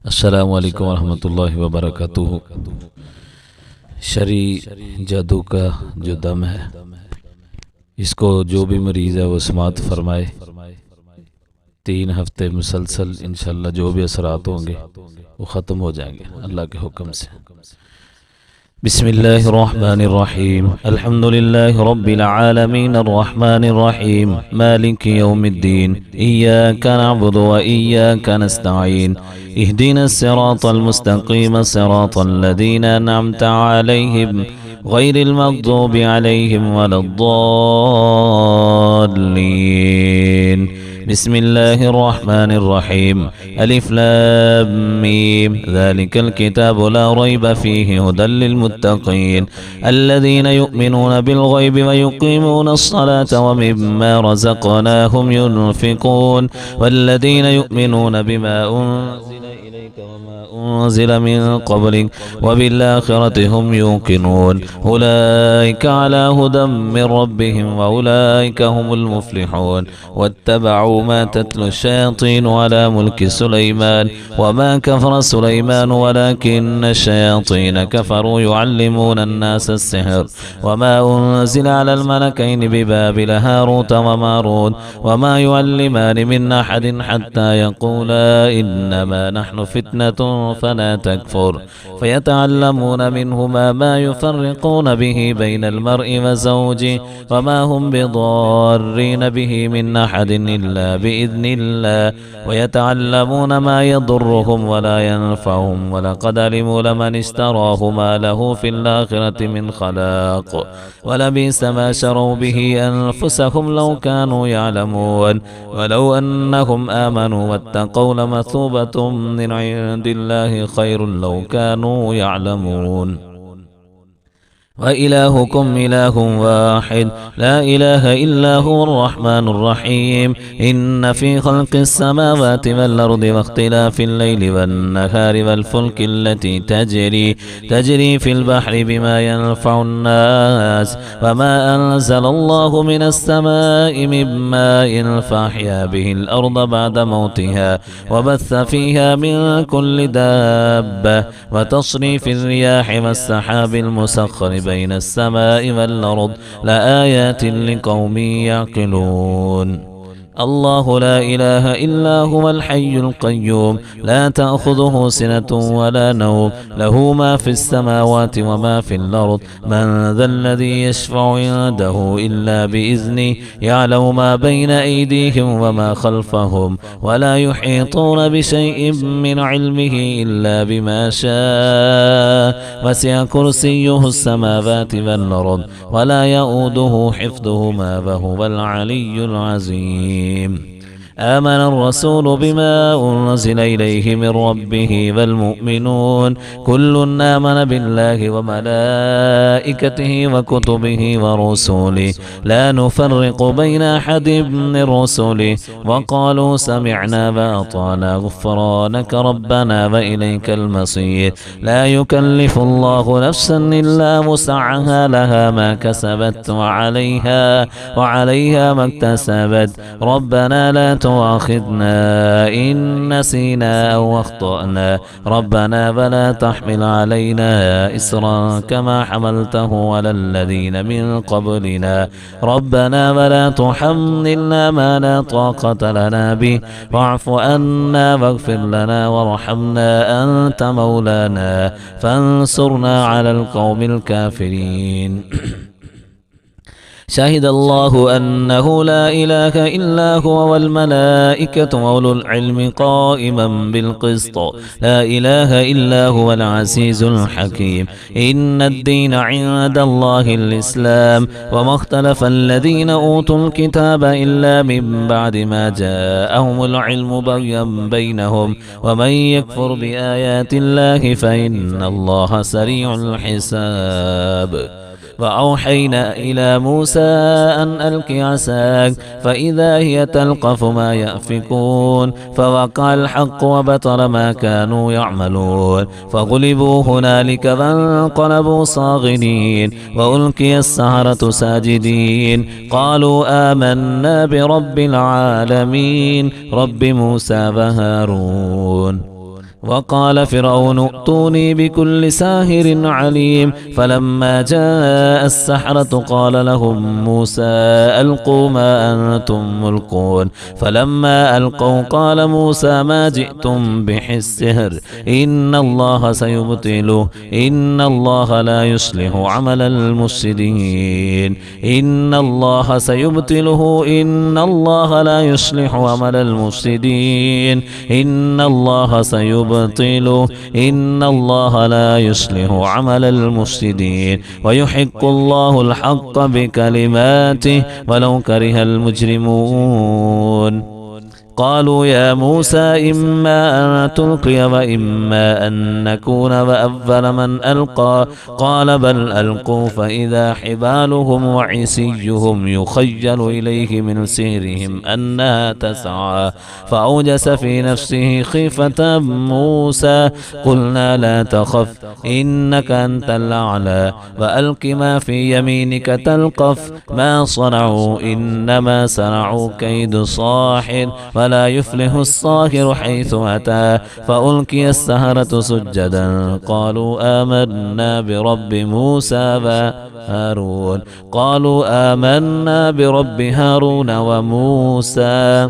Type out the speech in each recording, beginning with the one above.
अस्सलामु अलैकुम वरहमतुल्लाहि वबरकातुहू। शरी जादू का जो दम है, इसको जो भी मरीज़ है वो समात फरमाए। 3 हफ्ते मुसलसल इंशाअल्लाह जो भी असरात होंगे वो ख़त्म हो जाएंगे अल्लाह के हुक्म से। बिस्मिल्लाहिर्रहमानिर्रहीम। अल्हम्दुलिल्लाहि रब्बिल आलमीन अर्रहमानिर्रहीम मालिकि यौमिद्दीन इय्याका नअबुदु व इय्याका नस्तईन इहदिनस सिरातल मुस्तक़ीम सिरातल लज़ीना अनअमता अलैहिम गैरिल मग़ज़ूबि अलैहिम वलद्दाल्लीन। बिस्मिल्लाहिर्रहमानिर्रहीम। अलिफ लाम मीम ज़ालिकल किताबु ला रैब फ़ीहि हुदल लिलमुत्तक़ीन अल्लज़ीना युमिनूना बिलग़ैबि व युक़ीमूनस्सलाता व मिम्मा रज़क़नाहुम युनफ़िक़ून वल्लज़ीना युमिनूना बिमा उन्ज़िला इलैका व मा उन्ज़िला मिन क़ब्लिक व बिल-आख़िरति हुम युक़िनून उलाइका अला हुदम मिन रब्बिहिम व उलाइका हुमुल मुफ़्लिहून। वत्तबअू ما تتلو الشياطين على ملك سليمان وما كفر سليمان ولكن الشياطين كفروا يعلمون الناس السحر وما أنزل على الملكين ببابل هاروت وماروت وما يعلمان من أحد حتى يقولا إنما نحن فتنة فلا تكفر فيتعلمون منهما ما يفرقون به بين المرء وزوجه وما هم بضارين به من أحد إلا بإذن الله ويتعلمون ما يضرهم ولا ينفعهم ولقد علموا لمن اشتراه ما له في الآخرة من خلاق ولبئس ما شروا به أنفسهم لو كانوا يعلمون ولو أنهم آمنوا واتقوا لمثوبة من عند الله خير لو كانوا يعلمون وإلهكم إله واحد لا إله إلا هو الرحمن الرحيم إن في خلق السماوات والأرض واختلاف الليل والنهار والفلك التي تجري في البحر بما ينفع الناس وما أنزل الله من السماء من ماء فأحيا به الأرض بعد موتها وبث فيها من كل دابة وتصريف الرياح والسحاب المسخر بين السماء والأرض لآيات لقوم يعقلون. الله لا إله إلا هو الحي القيوم لا تأخذه سنة ولا نوم له ما في السماوات وما في الأرض من ذا الذي يشفع عنده إلا بإذنه يعلم ما بين أيديهم وما خلفهم ولا يحيطون بشيء من علمه إلا بما شاء وسع كرسيه السماوات والأرض ولا يؤوده حفظهما وهو العلي العظيم. آمن الرسول بما أنزل إليه من ربه والمؤمنون كل آمن بالله وملائكته وكتبه ورسله لا نفرق بين أحد من رسله وقالوا سمعنا وأطعنا غفرانك ربنا وإليك المصير لا يكلف الله نفسا إلا وسعها لها ما كسبت وعليها ما اكتسبت ربنا لا تؤاخذنا إن نسينا أو أخطأنا ربنا ولا تحمل علينا إصرا كما حملته على الذين من قبلنا ربنا ولا تحملنا ما لا طاقة لنا به واعف عنا واغفر لنا وارحمنا أنت مولانا فانصرنا على القوم الكافرين. شهد الله أنه لا إله إلا هو والملائكة وأولو العلم قائما بالقسط لا إله إلا هو العزيز الحكيم إن الدين عند الله الإسلام وما اختلف الذين أوتوا الكتاب إلا من بعد ما جاءهم العلم بغيا بينهم ومن يكفر بآيات الله فإن الله سريع الحساب. وأوحينا إلى موسى أن ألق عصاك فإذا هي تلقف ما يأفكون فوقع الحق وبطل ما كانوا يعملون فغلبوا هنالك فانقلبوا صاغرين وألقي السحرة ساجدين قالوا آمنا برب العالمين رب موسى وهارون. وقال فرعون ائتوني بكل ساحر عليم فلما جاء السحرة قال لهم موسى ألقوا ما أنتم ملقون فلما ألقوا قال موسى ما جئتم به السحر إن الله سيبطله إن الله لا يصلح عمل المفسدين إن الله سيبطله إن الله لا يصلح عمل المفسدين إن الله سيبطله إن الله لا يصلح عمل المفسدين ويحق الله الحق بكلماته ولو كره المجرمون قالوا يا موسى إما أن تلقي وإما أن نكون أول من ألقى قال بل ألقوا فإذا حبالهم وعصيهم يخيل إليه من سحرهم أنها تسعى فأوجس في نفسه خيفة موسى قلنا لا تخف إنك أنت الأعلى وألق ما في يمينك تلقف ما صنعوا إنما صنعوا كيد صاحر ولا يفلح الصاحر حيث أتى فألقي السحرة سجدا قالوا آمنا برب موسى وهارون قالوا آمنا برب هارون وموسى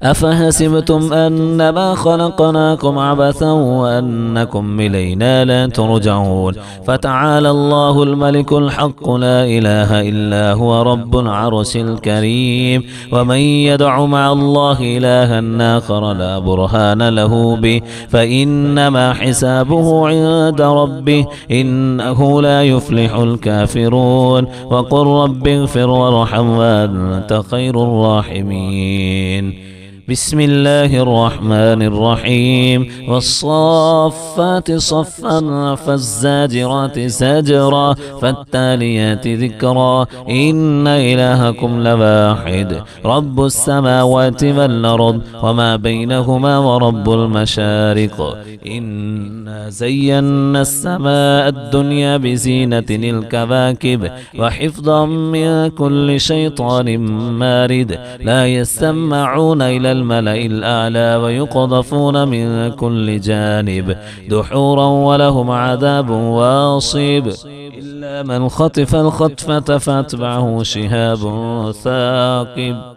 أفحسبتم أنما خلقناكم عبثا وأنكم إلينا لا ترجعون فتعالى الله الملك الحق لا إله إلا هو رب العرش الكريم ومن يدع مع الله إلها آخر لا برهان له به فإنما حسابه عند ربه إنه لا يفلح الكافرون وقل رب اغفر وارحم وأنت خير الراحمين بسم الله الرحمن الرحيم والصافات صفا فالزاجرات زجرا فالتاليات ذكرا إن إلهكم لواحد رب السماوات والأرض وما بينهما ورب المشارق إنا زينا السماء الدنيا بزينة الكواكب وحفظا من كل شيطان مارد لا يسمعون إلى الملأ الأعلى ويقذفون من كل جانب دحورا ولهم عذاب واصب إلا من خطف الخطفة فاتبعه شهاب ثاقب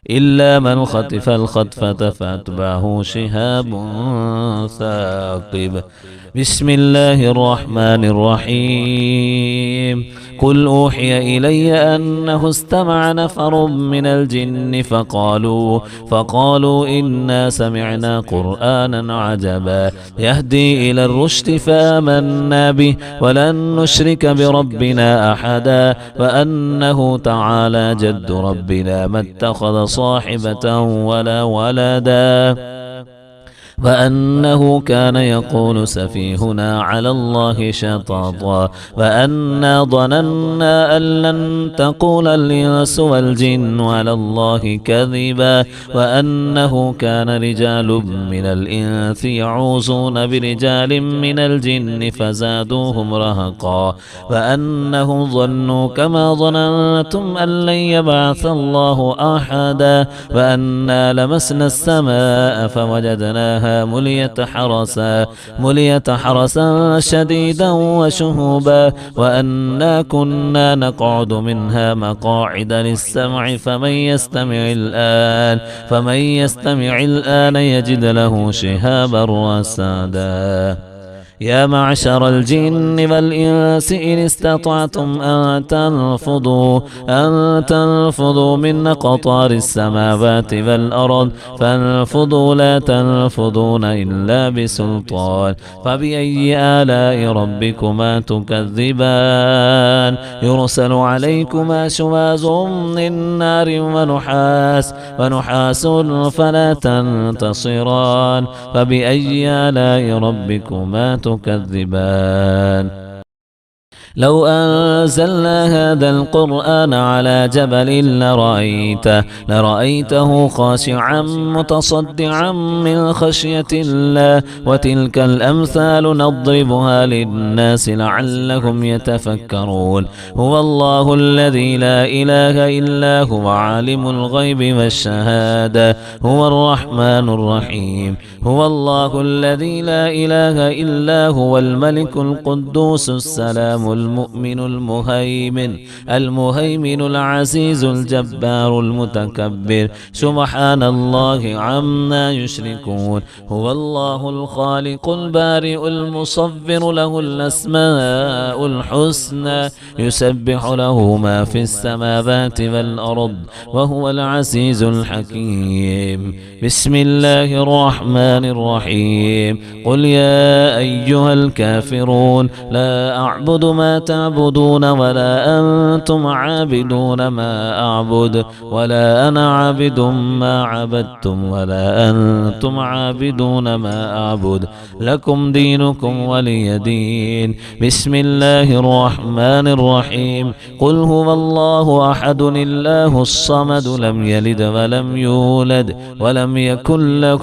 إلا من خطف الخطفة فاتبعه شهاب ثاقب بسم الله الرحمن الرحيم قل أوحي إلي أنه استمع نفر من الجن فقالوا إنا سمعنا قرآنا عجبا يهدي إلى الرشد فآمنا به ولن نشرك بربنا أحدا وأنه تعالى جد ربنا ما اتخذ صاحبة ولا ولدا وأنه كان يقول سفيهنا على الله شططا وأنا ظننا أن لن تقول الإنس والجن على الله كذبا وأنه كان رجال من الإنس يعوذون برجال من الجن فزادوهم رهقا وأنهم ظنوا كما ظننتم أن لن يبعث الله أحدا وأنا لمسنا السماء فوجدناها مليت حرسا شديدا وشهوبا وأنا كنا نقعد منها مقاعد للسمع فمن يستمع الآن يجد له شهابا رصدا يا معشر الجن والإنس إن استطعتم أن تنفذوا من أقطار السماوات والأرض فانفذوا لا تنفذون إلا بسلطان فبأي آلاء ربكما تكذبان يرسل عليكما شواظ من نار ونحاس فلا تنتصران فبأي آلاء ربكما تكذبان لو أنزلنا هذا القرآن على جبل لرأيته خاشعا متصدعا من خشية الله وتلك الأمثال نضربها للناس لعلهم يتفكرون هو الله الذي لا إله إلا هو عالم الغيب والشهادة هو الرحمن الرحيم هو الله الذي لا إله إلا هو الملك القدوس السلام المؤمن المهيمن العزيز الجبار المتكبر سبحان الله عما يشركون هو الله الخالق البارئ المصور له الأسماء الحسنى يسبح له ما في السماوات والأرض وهو العزيز الحكيم بسم الله الرحمن الرحيم قل يا أيها الكافرون لا أعبد ما تعبدون ولا أنتم عابدون ما أعبد ولا أنا عابد ما عبدتم ولا أنتم عابدون ما أعبد لكم دينكم ولي دين بسم الله الرحمن الرحيم قل هو الله أحد الله الصمد لم يلد ولم يولد ولم يكن له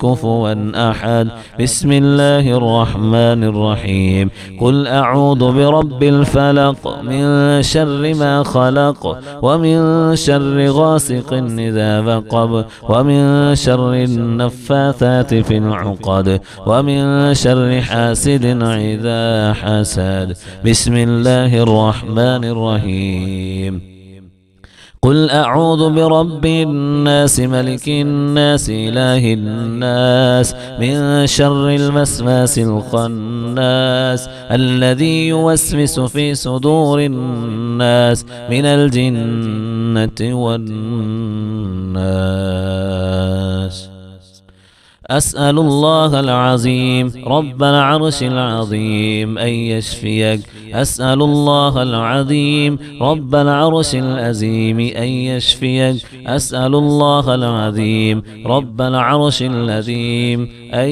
كفوا أحد بسم الله الرحمن الرحيم قل أعوذ برب الفلق من شر ما خلق ومن شر غاسق إذا وقب ومن شر النفاثات في العقد ومن شر حاسد إذا حسد بسم الله الرحمن الرحيم قل أعوذ برب الناس ملك الناس إله الناس من شر الوسواس الخناس الذي يوسوس في صدور الناس من الجنة والناس أسأل الله العظيم رب العرش العظيم أن يشفيك أسأل الله العظيم رب العرش العظيم أن يشفيك أسأل الله العظيم رب العرش العظيم أن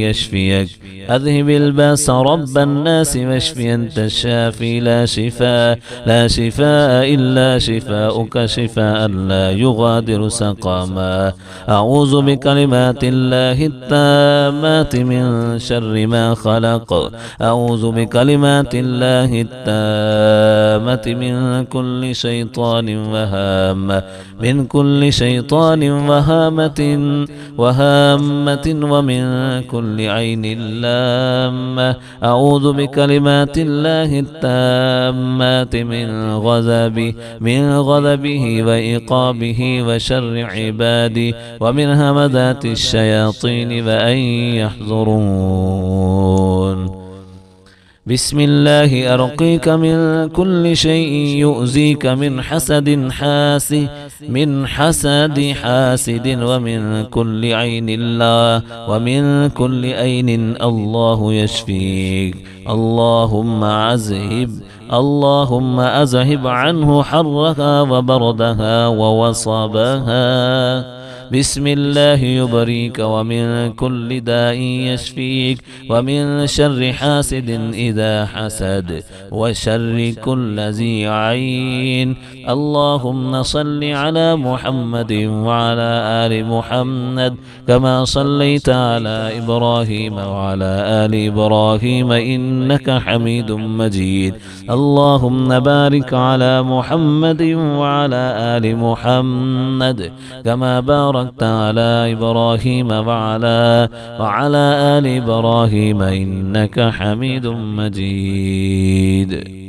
يشفيك أذهب الباس رب الناس واشفي أنت الشافي لا شفاء إلا شفاؤك شفاء لا يغادر سقما أعوذ بكلمات الله التامات من شر ما خلق أعوذ بكلمات الله التامات من كل شيطان وهامة من كل شيطان وهامة ومن كل عين لامة أعوذ بكلمات الله التامات من غضبه وإيقابه وشر عبادي ومن همذات الشياطين وأن يحضرون بسم الله أرقيك من كل شيء يؤذيك من حسد حاسد ومن كل عين الله ومن كل عين الله يشفيك اللهم أذهب عنه حرها وبردها ووصبها بسم الله يبريك ومن كل داء يشفيك ومن شر حاسد إذا حسد وشر كل ذي عين اللهم صل على محمد وعلى آل محمد كما صليت على إبراهيم وعلى آل إبراهيم إنك حميد مجيد اللهم بارك على محمد وعلى آل محمد كما باركت على إبراهيم وعلى آل إبراهيم إنك حميد مجيد